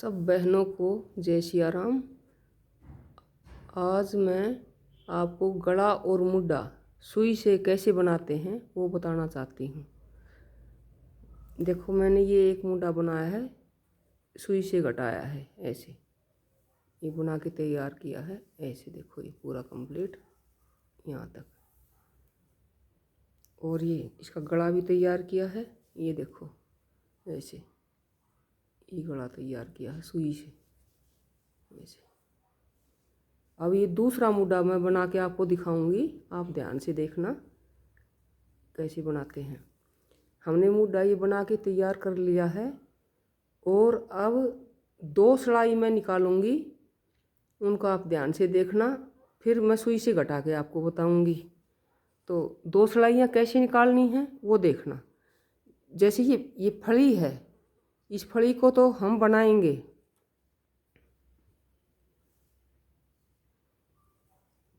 सब बहनों को जय सिया राम। आज मैं आपको गला और मुड्डा सुई से कैसे बनाते हैं वो बताना चाहती हूँ। देखो, मैंने ये एक मुड्डा बनाया है, सुई से घटाया है, ऐसे ये बना के तैयार किया है। ऐसे देखो, ये पूरा कंप्लीट यहाँ तक। और ये इसका गला भी तैयार किया है। ये देखो, ऐसे ये गला तैयार किया है सुई से ऐसे। अब ये दूसरा मुड्डा मैं बना के आपको दिखाऊंगी, आप ध्यान से देखना कैसे बनाते हैं। हमने मुड्डा ये बना के तैयार कर लिया है और अब 2 सिलाई मैं निकालूंगी, उनको आप ध्यान से देखना, फिर मैं सुई से घटा के आपको बताऊंगी। तो 2 सिलाइयाँ कैसे निकालनी हैं वो देखना। जैसे ये फली है, इस फली को तो हम बनाएंगे।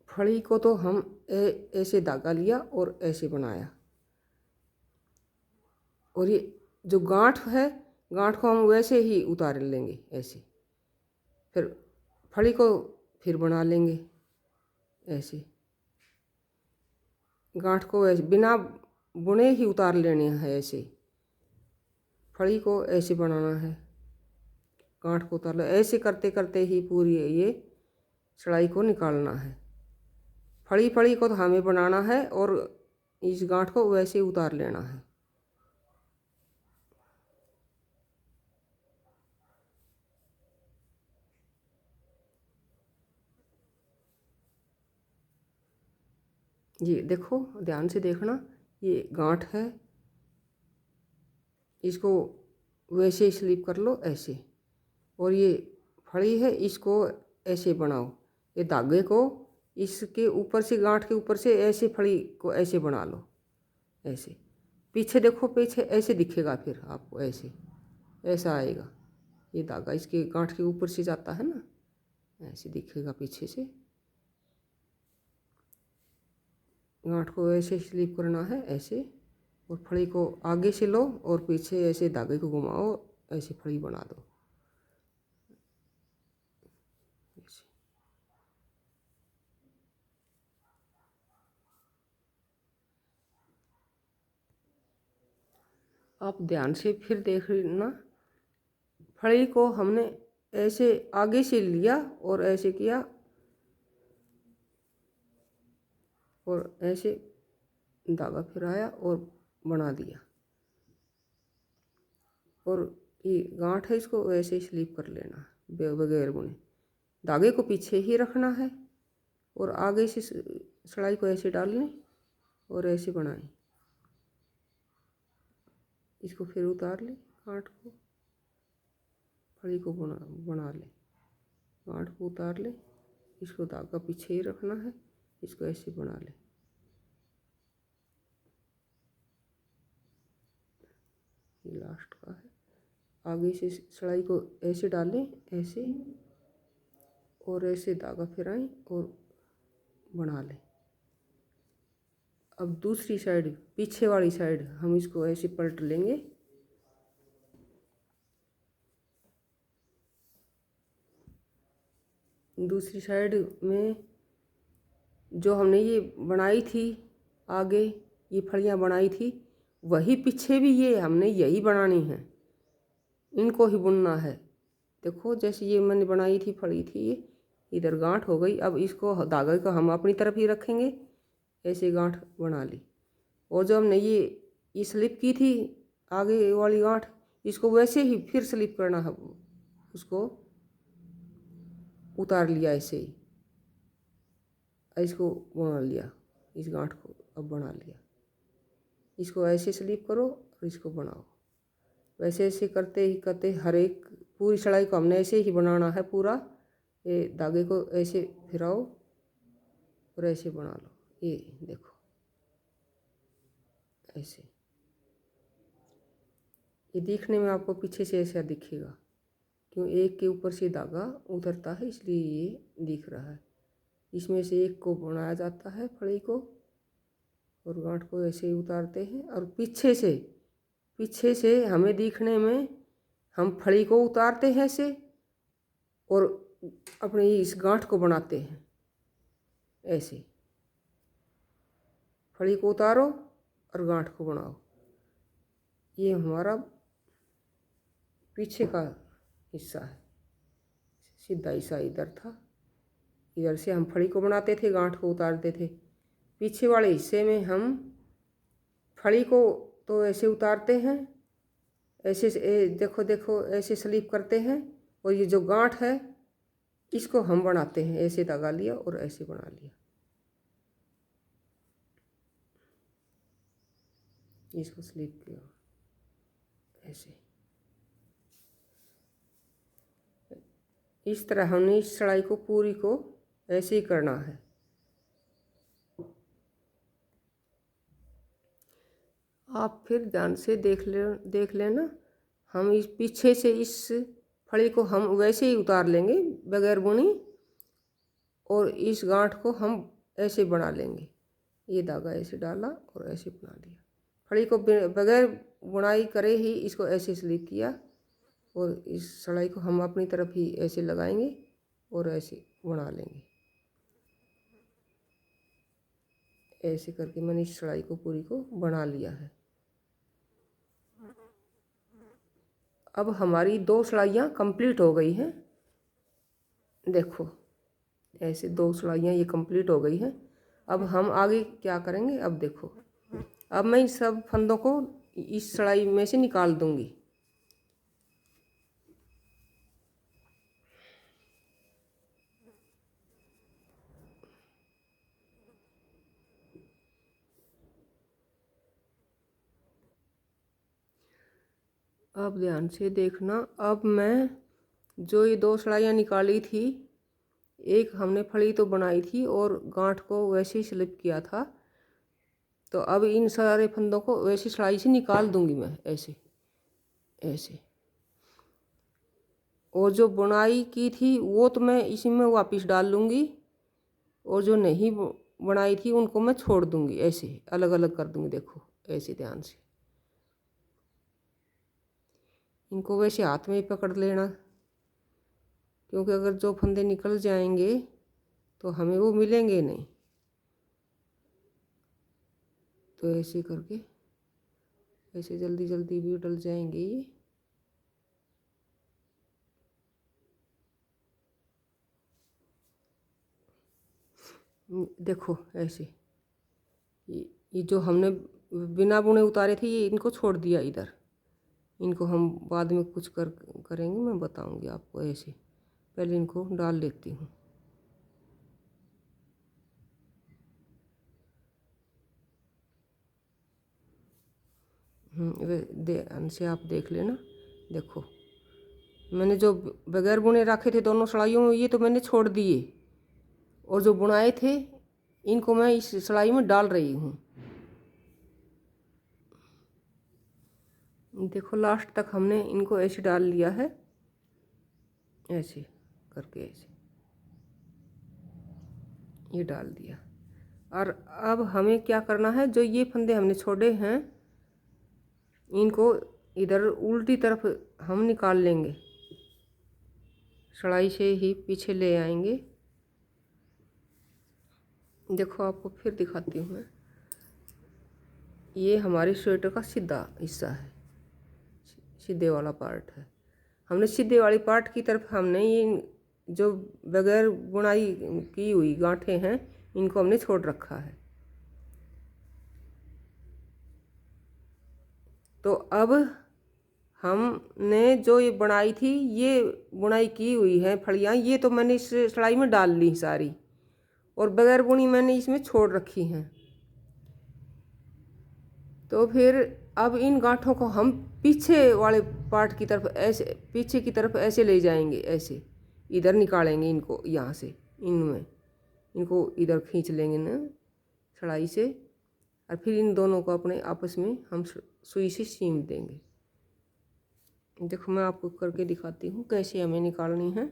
फली को तो हम ऐसे धागा लिया और ऐसे बनाया। और ये जो गांठ है, गांठ को हम वैसे ही उतार लेंगे ऐसे। फिर फली को फिर बना लेंगे ऐसे। गांठ को ऐसे बिना बुने ही उतार लेने हैं ऐसे। फली को ऐसे बनाना है, गांठ को उतार ले। ऐसे करते करते ही पूरी ये सिलाई को निकालना है। फली फली को तो हमें बनाना है और इस गांठ को वैसे उतार लेना है। ये देखो, ध्यान से देखना, ये गांठ है, इसको वैसे स्लिप कर लो ऐसे। और ये फली है, इसको ऐसे बनाओ। ये धागे को इसके ऊपर से, गांठ के ऊपर से ऐसे फली को ऐसे बना लो ऐसे। पीछे देखो, पीछे ऐसे दिखेगा फिर आपको, ऐसे ऐसा आएगा। ये धागा इसके गांठ के ऊपर से जाता है ना, ऐसे दिखेगा पीछे से। गांठ को ऐसे स्लिप करना है ऐसे। और फली को आगे से लो और पीछे ऐसे धागे को घुमाओ, ऐसे फली बना दो ऐसे। आप ध्यान से फिर देख लेना, फली को हमने ऐसे आगे से लिया और ऐसे किया और ऐसे धागा फिराया और बना दिया। और ये गांठ है, इसको ऐसे स्लिप कर लेना बगैर बुने। धागे को पीछे ही रखना है और आगे से सिलाई को ऐसे डालने और ऐसे बनाएं। इसको फिर उतार ले, गांठ को, फली को बना ले। गांठ को उतार ले, इसको धागा पीछे ही रखना है, इसको ऐसे बना ले। ये लास्ट का है। आगे से सिलाई को ऐसे डालें ऐसे और ऐसे धागा फिराएं और बना लें। अब दूसरी साइड, पीछे वाली साइड, हम इसको ऐसे पलट लेंगे। दूसरी साइड में जो हमने ये बनाई थी, आगे ये फलियां बनाई थी, वही पीछे भी ये हमने यही बनानी है, इनको ही बुनना है। देखो, जैसे ये मैंने बनाई थी, फली थी, ये इधर गांठ हो गई। अब इसको धागे को हम अपनी तरफ ही रखेंगे, ऐसे गांठ बना ली। और जो हमने ये स्लिप की थी आगे वाली गांठ, इसको वैसे ही फिर स्लिप करना है, उसको उतार लिया ऐसे ही। इसको बना लिया, इस गांठ को अब बना लिया। इसको ऐसे स्लिप करो और इसको बनाओ। वैसे ऐसे करते ही करते हर एक पूरी सिलाई को हमने ऐसे ही बनाना है पूरा। ये धागे को ऐसे फिराओ और ऐसे बना लो। ये देखो, ऐसे। ये दिखने में आपको पीछे से ऐसा दिखेगा, क्यों एक के ऊपर से धागा उतरता है, इसलिए ये दिख रहा है। इसमें से एक को बनाया जाता है, फली को, और गांठ को ऐसे ही उतारते हैं। और पीछे से हमें दिखने में हम फली को उतारते हैं ऐसे, और अपने इस गांठ को बनाते हैं। ऐसे फड़ी को उतारो और गांठ को बनाओ। ये हमारा पीछे का हिस्सा है। सीधा हिस्सा इधर था, इधर से हम फड़ी को बनाते थे, गांठ को उतारते थे। पीछे वाले हिस्से में हम फड़ी को तो ऐसे उतारते हैं, ऐसे देखो देखो ऐसे स्लिप करते हैं, और ये जो गांठ है इसको हम बनाते हैं। ऐसे धागा लिया और ऐसे बना लिया, इसको स्लिप किया ऐसे। इस तरह हमने इस सिलाई को पूरी को ऐसे ही करना है। आप फिर ध्यान से देख लेना। हम इस पीछे से इस फड़ी को हम वैसे ही उतार लेंगे बगैर बुनी, और इस गांठ को हम ऐसे बना लेंगे। ये धागा ऐसे डाला और ऐसे बना लिया। फड़ी को बगैर बुनाई करे ही इसको ऐसे स्लिप किया, और इस सिलाई को हम अपनी तरफ ही ऐसे लगाएंगे और ऐसे बना लेंगे। ऐसे करके मैंने इस सिलाई को पूरी को बना लिया है। अब हमारी 2 सिलाइयाँ कंप्लीट हो गई हैं। देखो ऐसे 2 सिलाइयाँ ये कंप्लीट हो गई हैं। अब हम आगे क्या करेंगे, अब देखो। अब मैं इन सब फंदों को इस सिलाई में से निकाल दूंगी। अब ध्यान से देखना। अब मैं जो ये 2 सिलाइयाँ निकाली थी, एक हमने फड़ी तो बनाई थी और गांठ को वैसे ही स्लिप किया था, तो अब इन सारे फंदों को वैसी सिलाई से निकाल दूंगी मैं ऐसे ऐसे। और जो बुनाई की थी वो तो मैं इसी में वापस डाल लूँगी, और जो नहीं बनाई थी उनको मैं छोड़ दूँगी, ऐसे अलग अलग कर दूँगी। देखो ऐसे ध्यान से इनको वैसे हाथ में ही पकड़ लेना, क्योंकि अगर जो फंदे निकल जाएंगे तो हमें वो मिलेंगे नहीं। तो ऐसे करके ऐसे जल्दी जल्दी भी डल जाएंगे ये। देखो ऐसे ये जो हमने बिना बुने उतारे थे ये इनको छोड़ दिया इधर। इनको हम बाद में कुछ करेंगे, मैं बताऊंगी आपको। ऐसे पहले इनको डाल लेती हूँ। ध्यान से आप देख लेना। देखो मैंने जो बगैर बुने रखे थे दोनों सिलाइयों में, ये तो मैंने छोड़ दिए, और जो बुनाए थे इनको मैं इस सिलाई में डाल रही हूँ। देखो लास्ट तक हमने इनको ऐसे डाल लिया है, ऐसे करके ऐसे ये डाल दिया। और अब हमें क्या करना है, जो ये फंदे हमने छोड़े हैं इनको इधर उल्टी तरफ हम निकाल लेंगे, सिलाई से ही पीछे ले आएंगे। देखो आपको फिर दिखाती हूँ मैं। ये हमारे स्वेटर का सीधा हिस्सा है, सीधे वाला पार्ट है। हमने सीधे वाली पार्ट की तरफ हमने ये जो बगैर बुनाई की हुई गांठें हैं इनको हमने छोड़ रखा है। तो अब हमने जो ये बुनाई थी, ये बुनाई की हुई है फड़ियाँ, ये तो मैंने इस सिलाई में डाल ली सारी, और बगैर बुनी मैंने इसमें छोड़ रखी हैं। तो फिर अब इन गांठों को हम पीछे वाले पार्ट की तरफ ऐसे, पीछे की तरफ ऐसे ले जाएंगे, ऐसे इधर निकालेंगे इनको यहाँ से, इनमें इनको इधर खींच लेंगे ना सिलाई से, और फिर इन दोनों को अपने आपस में हम सुई से सीम देंगे। देखो मैं आपको करके दिखाती हूँ कैसे हमें निकालनी है।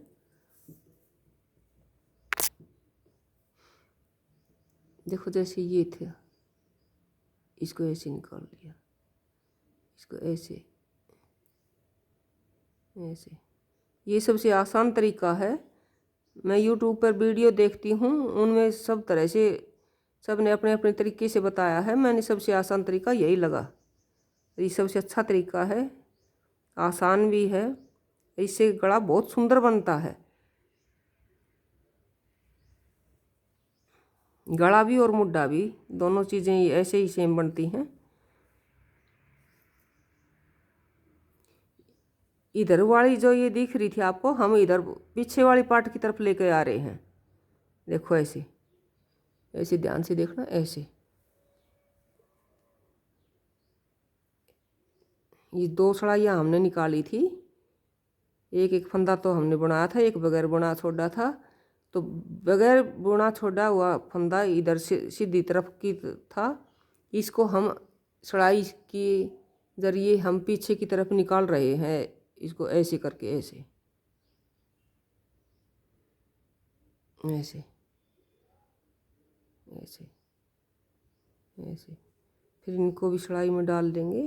देखो जैसे ये थे, इसको ऐसे निकाल लिया, इसको ऐसे ऐसे, ये सबसे आसान तरीका है। मैं यूट्यूब पर वीडियो देखती हूँ, उनमें सब तरह से सब ने अपने अपने तरीके से बताया है। मैंने सबसे आसान तरीका यही लगा। ये सबसे अच्छा तरीका है, आसान भी है, इससे गला बहुत सुंदर बनता है। गला भी और मुड्ढा भी दोनों चीज़ें ऐसे ही सेम बनती हैं। इधर वाली जो ये दिख रही थी आपको, हम इधर पीछे वाली पार्ट की तरफ लेके आ रहे हैं। देखो ऐसे ऐसे ध्यान से देखना, ऐसे ये 2 सड़ाइयाँ हमने निकाली थी। एक एक फंदा तो हमने बनाया था, एक बगैर बुना छोड़ा था। तो बगैर बुना छोड़ा हुआ फंदा इधर से सीधी तरफ की था, इसको हम सड़ाई के जरिए हम पीछे की तरफ निकाल रहे हैं। इसको ऐसे करके ऐसे ऐसे ऐसे ऐसे फिर इनको भी सड़ाई में डाल देंगे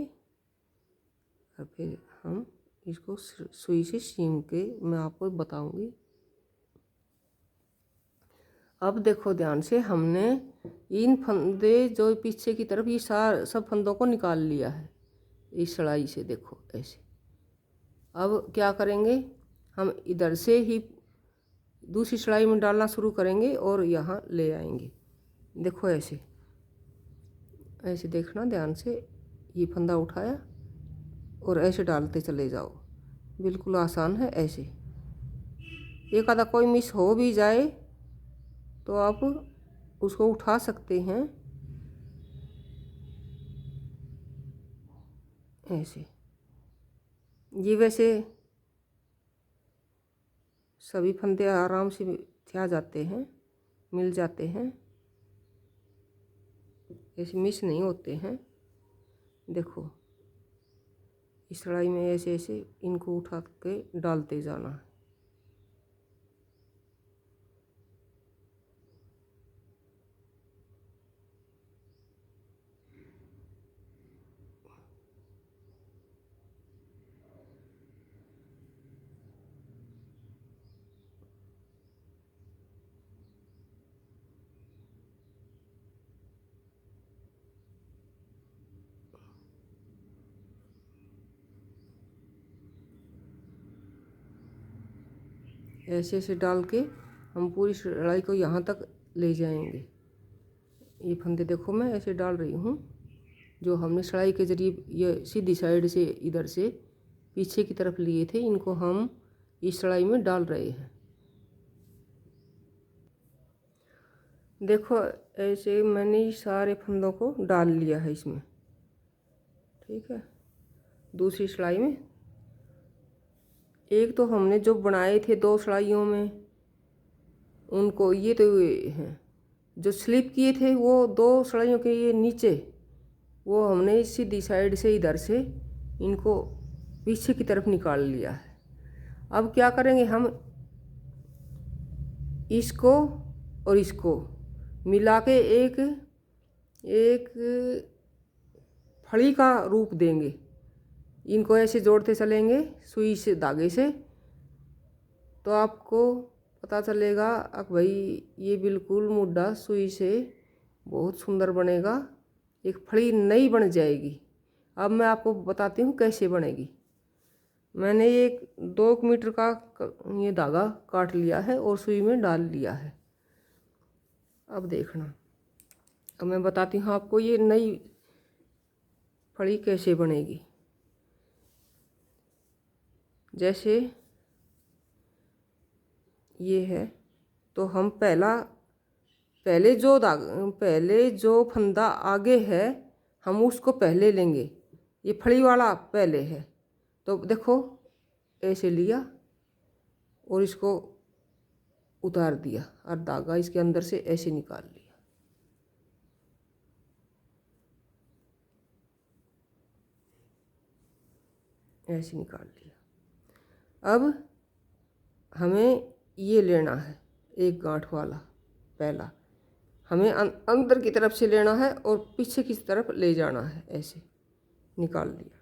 और फिर हम इसको सुई से सीम के मैं आपको बताऊंगी। अब देखो ध्यान से, हमने इन फंदे जो पीछे की तरफ ये सब फंदों को निकाल लिया है इस सड़ाई से। देखो ऐसे। अब क्या करेंगे, हम इधर से ही दूसरी सड़ाई में डालना शुरू करेंगे और यहाँ ले आएंगे। देखो ऐसे ऐसे देखना ध्यान से, ये फंदा उठाया और ऐसे डालते चले जाओ। बिल्कुल आसान है। ऐसे एक आधा कोई मिस हो भी जाए तो आप उसको उठा सकते हैं। ऐसे ये वैसे सभी फंदे आराम से आ जाते हैं, मिल जाते हैं, ऐसे मिस नहीं होते हैं। देखो इस कढ़ाई में ऐसे ऐसे इनको उठा के डालते जाना है। ऐसे ऐसे डाल के हम पूरी कढ़ाई को यहाँ तक ले जाएंगे। ये फंदे देखो मैं ऐसे डाल रही हूँ, जो हमने सड़ाई के जरिए ये सीधी साइड से इधर से पीछे की तरफ लिए थे, इनको हम इस सड़ाई में डाल रहे हैं। देखो ऐसे मैंने सारे फंदों को डाल लिया है इसमें, ठीक है। दूसरी सड़ाई में एक तो हमने जो बनाए थे 2 सड़ाइयों में, उनको ये तो हैं जो स्लिप किए थे वो 2 सड़ाइयों के ये नीचे, वो हमने सीधी साइड से इधर से इनको पीछे की तरफ निकाल लिया है। अब क्या करेंगे, हम इसको और इसको मिला के एक एक फड़ी का रूप देंगे। इनको ऐसे जोड़ते चलेंगे सुई से, धागे से, तो आपको पता चलेगा अब भाई ये बिल्कुल मुड्ढा सुई से बहुत सुंदर बनेगा, एक फड़ी नई बन जाएगी। अब मैं आपको बताती हूँ कैसे बनेगी। मैंने एक 2 मीटर का ये धागा काट लिया है और सुई में डाल लिया है। अब देखना, अब मैं बताती हूँ आपको ये नई फड़ी कैसे बनेगी। जैसे ये है, तो हम पहले जो फंदा आगे है हम उसको पहले लेंगे। ये फड़ी वाला पहले है, तो देखो ऐसे लिया और इसको उतार दिया और धागा इसके अंदर से ऐसे निकाल लिया। ऐसे निकाल लिया। अब हमें ये लेना है एक गांठ वाला, पहला हमें अंदर की तरफ से लेना है और पीछे की तरफ ले जाना है। ऐसे निकाल लिया।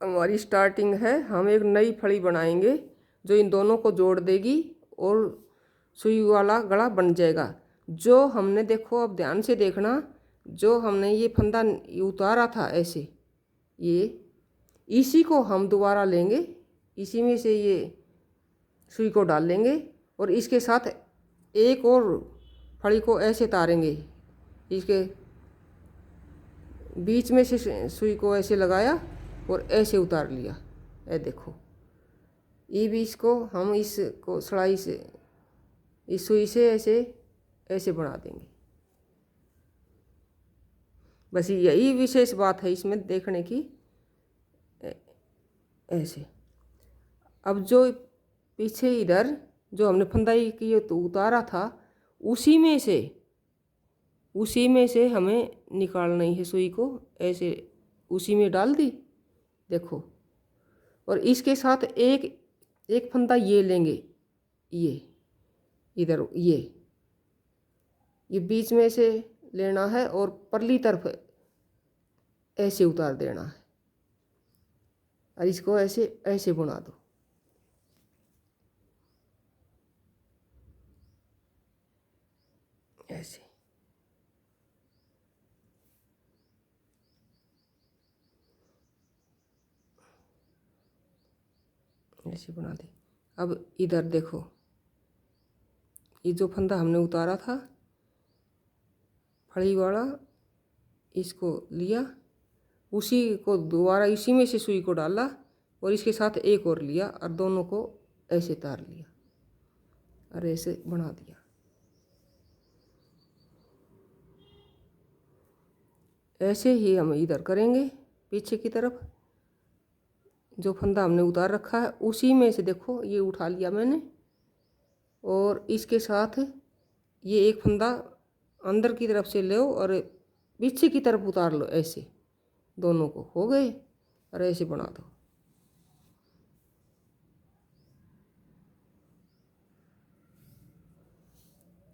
हमारी स्टार्टिंग है। हम एक नई फली बनाएंगे जो इन दोनों को जोड़ देगी और सुई वाला गला बन जाएगा। जो हमने देखो, अब ध्यान से देखना, जो हमने ये फंदा उतारा था ऐसे, ये इसी को हम दोबारा लेंगे, इसी में से ये सुई को डाल लेंगे और इसके साथ एक और फली को ऐसे तारेंगे, इसके बीच में से सुई को ऐसे लगाया और ऐसे उतार लिया। ये देखो, ये बीच को हम इसको सड़ाई से, इस सुई से ऐसे ऐसे बना देंगे। बस यही विशेष बात है इसमें देखने की। ऐसे अब जो पीछे इधर जो हमने फंदाई की तो उतारा था, उसी में से हमें निकालनी है सुई को। ऐसे उसी में डाल दी, देखो। और इसके साथ एक फंदा ये लेंगे, ये इधर ये बीच में से लेना है और परली तरफ ऐसे उतार देना है और इसको ऐसे ऐसे बुना दो। ऐसे ऐसे बना दे। अब इधर देखो, ये जो फंदा हमने उतारा था फड़ी वाला, इसको लिया, उसी को दोबारा इसी में से सुई को डाला और इसके साथ एक और लिया और दोनों को ऐसे तार लिया और ऐसे बना दिया। ऐसे ही हम इधर करेंगे। पीछे की तरफ जो फंदा हमने उतार रखा है उसी में से देखो ये उठा लिया मैंने और इसके साथ ये एक फंदा अंदर की तरफ से लो और पीछे की तरफ उतार लो। ऐसे दोनों को हो गए और ऐसे बना दो।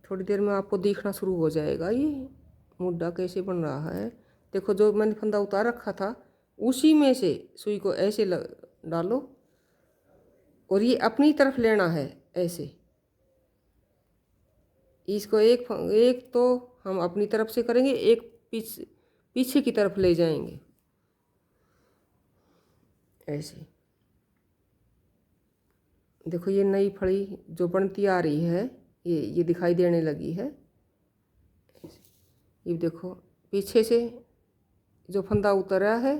थोड़ी देर में आपको दिखना शुरू हो जाएगा ये मुड्डा कैसे बन रहा है। देखो, जो मैंने फंदा उतार रखा था उसी में से सुई को ऐसे डालो और ये अपनी तरफ लेना है ऐसे। इसको एक तो हम अपनी तरफ से करेंगे, एक पीछे की तरफ ले जाएंगे ऐसे। देखो, ये नई फड़ी जो बनती आ रही है ये दिखाई देने लगी है। ये देखो, पीछे से जो फंदा उतरा है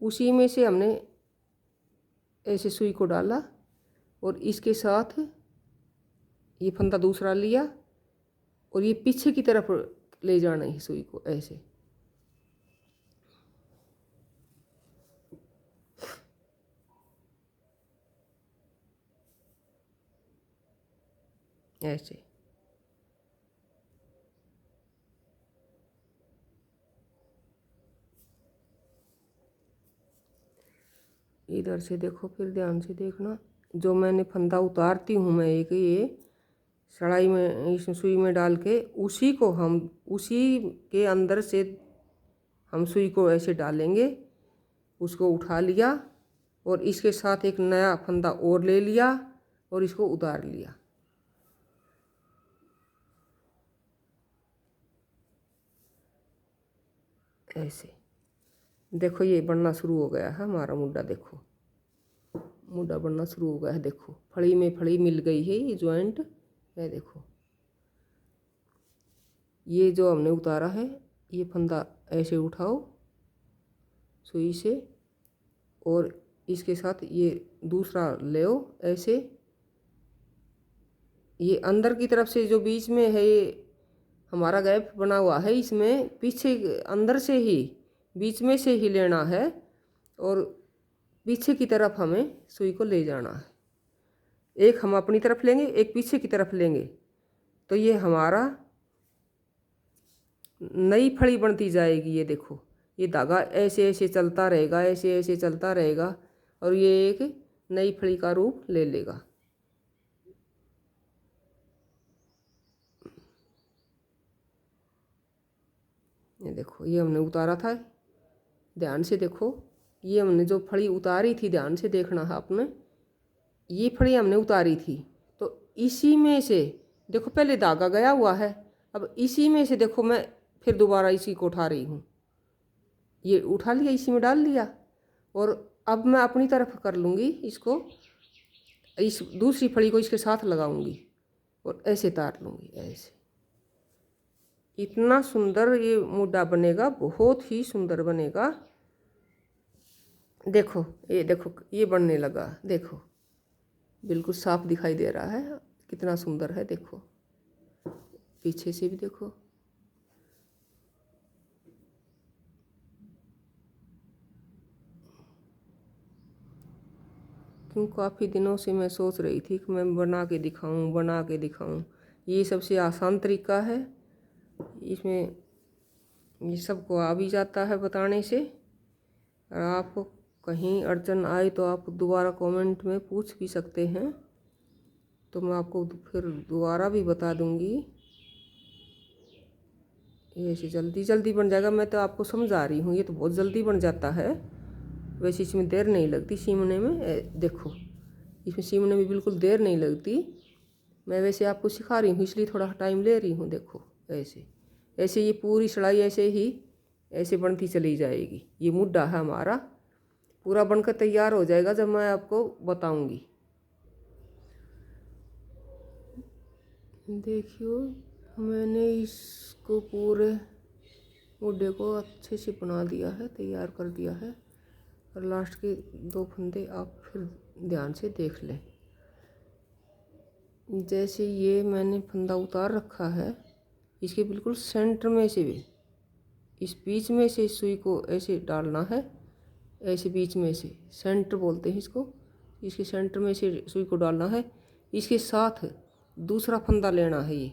उसी में से हमने ऐसे सुई को डाला और इसके साथ ये फंदा दूसरा लिया और ये पीछे की तरफ ले जाना है सुई को ऐसे। ऐसे इधर से देखो, फिर ध्यान से देखना। जो मैंने फंदा उतारती हूँ मैं एक, ये सड़ाई में इस सुई में डाल के उसी को हम उसी के अंदर से हम सुई को ऐसे डालेंगे। उसको उठा लिया और इसके साथ एक नया फंदा और ले लिया और इसको उतार लिया। ऐसे देखो, ये बनना शुरू हो गया है हमारा मुड्डा। देखो, मुड्डा बनना शुरू हो गया है। देखो, फड़ी में फड़ी मिल गई है ये जॉइंट है। देखो, ये जो हमने उतारा है ये फंदा ऐसे उठाओ सुई से और इसके साथ ये दूसरा ले ऐसे। ये अंदर की तरफ से जो बीच में है ये हमारा गैप बना हुआ है, इसमें पीछे अंदर से ही बीच में से ही लेना है और पीछे की तरफ हमें सुई को ले जाना है। एक हम अपनी तरफ लेंगे, एक पीछे की तरफ लेंगे, तो ये हमारा नई फड़ी बनती जाएगी। ये देखो, ये धागा ऐसे ऐसे चलता रहेगा, ऐसे ऐसे चलता रहेगा और ये एक नई फड़ी का रूप ले लेगा। ये देखो, ये हमने उतारा था, ध्यान से देखो, ये हमने जो फड़ी उतारी थी, ध्यान से देखना है आपने, ये फड़ी हमने उतारी थी, तो इसी में से देखो पहले धागा गया हुआ है, अब इसी में से देखो मैं फिर दोबारा इसी को उठा रही हूँ, ये उठा लिया, इसी में डाल लिया, और अब मैं अपनी तरफ कर लूँगी इसको, इस दूसरी फड़ी को इसके साथ लगाऊंगी और ऐसे तार लूँगी, ऐसे। इतना सुंदर ये मुड्डा बनेगा, बहुत ही सुंदर बनेगा। देखो ये बनने लगा, देखो बिल्कुल साफ दिखाई दे रहा है, कितना सुंदर है। देखो पीछे से भी देखो, क्यों काफ़ी दिनों से मैं सोच रही थी कि मैं बना के दिखाऊं। ये सबसे आसान तरीका है, इसमें ये सबको आ भी जाता है बताने से। और आपको कहीं अड़चन आए तो आप दोबारा कमेंट में पूछ भी सकते हैं, तो मैं आपको फिर दोबारा भी बता दूंगी। ये ऐसे जल्दी जल्दी बन जाएगा, मैं तो आपको समझा रही हूँ, ये तो बहुत जल्दी बन जाता है। वैसे इसमें देर नहीं लगती सीमने में, देखो इसमें सीमने में बिल्कुल देर नहीं लगती। मैं वैसे आपको सिखा रही हूँ इसलिए थोड़ा टाइम ले रही हूँ। देखो ऐसे ऐसे ये पूरी सिलाई ऐसे बनती चली जाएगी। ये मुड्डा है हमारा, पूरा बनकर तैयार हो जाएगा जब मैं आपको बताऊंगी। देखियो मैंने इसको पूरे मुड्डे को अच्छे से बना दिया है, तैयार कर दिया है। और लास्ट के 2 फंदे आप फिर ध्यान से देख लें। जैसे ये मैंने फंदा उतार रखा है, इसके बिल्कुल सेंटर में से भी, इस बीच में से सुई को ऐसे डालना है, ऐसे बीच में से, सेंटर बोलते हैं इसको, इसके सेंटर में से सुई को डालना है। इसके साथ दूसरा फंदा लेना है, ये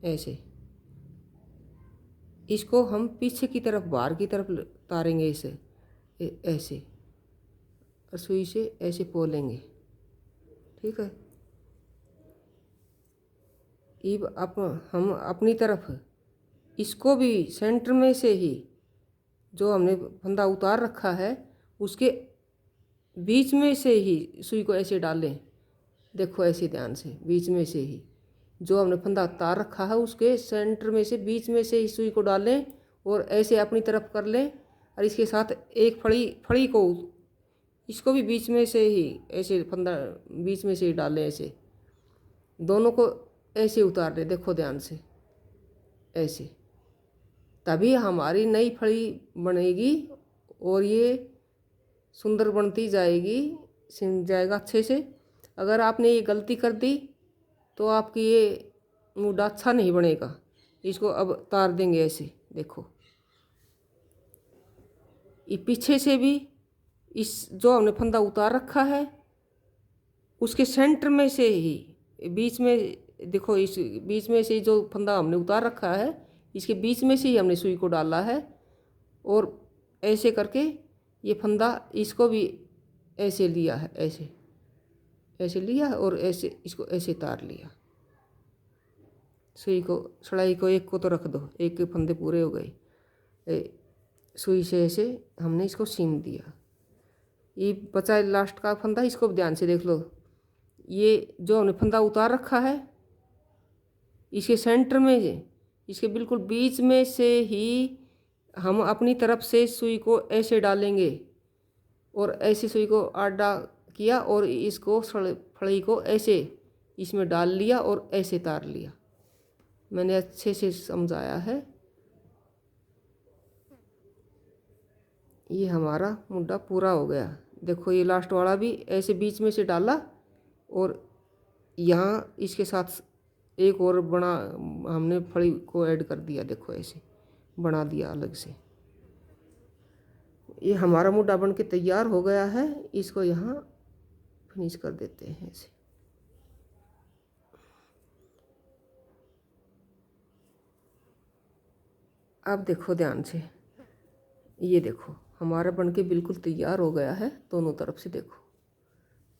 ऐसे, इसको हम पीछे की तरफ बाहर की तरफ तारेंगे, इसे ऐसे, और सुई से ऐसे पोलेंगे, ठीक है। अब हम अपनी तरफ इसको भी सेंटर में से ही, जो हमने फंदा उतार रखा है उसके बीच में से ही सुई को ऐसे डालें। देखो ऐसे ध्यान से, बीच में से ही जो हमने फंदा उतार रखा है उसके सेंटर में से, बीच में से ही सुई को डालें और ऐसे अपनी तरफ कर लें। और इसके साथ एक फड़ी को, इसको भी बीच में से ही ऐसे फंदा बीच में से ही डालें, ऐसे दोनों को ऐसे उतार लें। देखो ध्यान से ऐसे, तभी हमारी नई फड़ी बनेगी और ये सुंदर बनती जाएगी, सिल जाएगा अच्छे से। अगर आपने ये गलती कर दी तो आपकी ये मुड्डा अच्छा नहीं बनेगा। इसको अब तार देंगे ऐसे, देखो ये पीछे से भी, इस जो हमने फंदा उतार रखा है उसके सेंटर में से ही, बीच में देखो, इस बीच में से जो फंदा हमने उतार रखा है इसके बीच में से ही हमने सुई को डाला है, और ऐसे करके ये फंदा इसको भी ऐसे लिया है, ऐसे लिया और ऐसे इसको ऐसे तार लिया। सुई को, सलाई को एक को तो रख दो, एक के फंदे पूरे हो गए। सुई से ऐसे हमने इसको सीम दिया। ये बचा लास्ट का फंदा, इसको ध्यान से देख लो। ये जो हमने फंदा उतार रखा है इसके सेंटर में, इसके बिल्कुल बीच में से ही हम अपनी तरफ से सुई को ऐसे डालेंगे और ऐसे सुई को आड़ा किया और इसको फड़ी को ऐसे इसमें डाल लिया और ऐसे तार लिया। मैंने अच्छे से समझाया है। ये हमारा मुड्डा पूरा हो गया। देखो ये लास्ट वाला भी ऐसे बीच में से डाला और यहाँ इसके साथ एक और बना हमने फड़ी को ऐड कर दिया। देखो ऐसे बना दिया अलग से। ये हमारा मुड्डा बन के तैयार हो गया है। इसको यहाँ फिनिश कर देते हैं ऐसे। अब देखो ध्यान से, ये देखो हमारा बनके बिल्कुल तैयार हो गया है। दोनों तरफ से देखो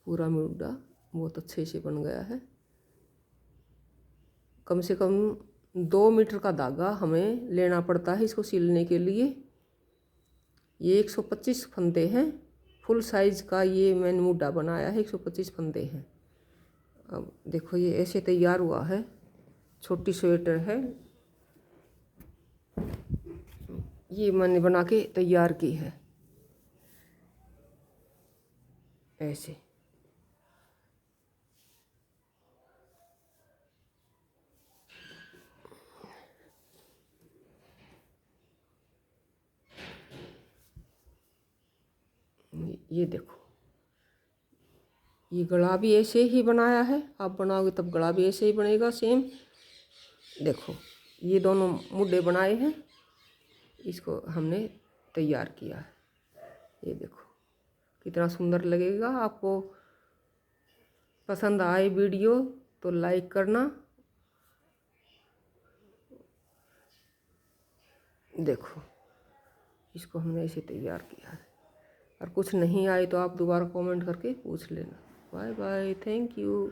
पूरा मुड्डा बहुत अच्छे से बन गया है। कम से कम 2 मीटर का धागा हमें लेना पड़ता है इसको सिलने के लिए। ये 125 फंदे हैं, फुल साइज का ये मैंने मुड्डा बनाया है, 125 फंदे हैं। अब देखो ये ऐसे तैयार हुआ है, छोटी स्वेटर है, ये मैंने बना के तैयार की है ऐसे। ये देखो, ये गला भी ऐसे ही बनाया है, आप बनाओगे तब गला भी ऐसे ही बनेगा सेम। देखो ये दोनों मुड्डे बनाए हैं, इसको हमने तैयार किया है। ये देखो कितना सुंदर लगेगा। आपको पसंद आए वीडियो तो लाइक करना। देखो इसको हमने ऐसे तैयार किया है, और कुछ नहीं आए तो आप दोबारा कमेंट करके पूछ लेना। Bye bye, thank you.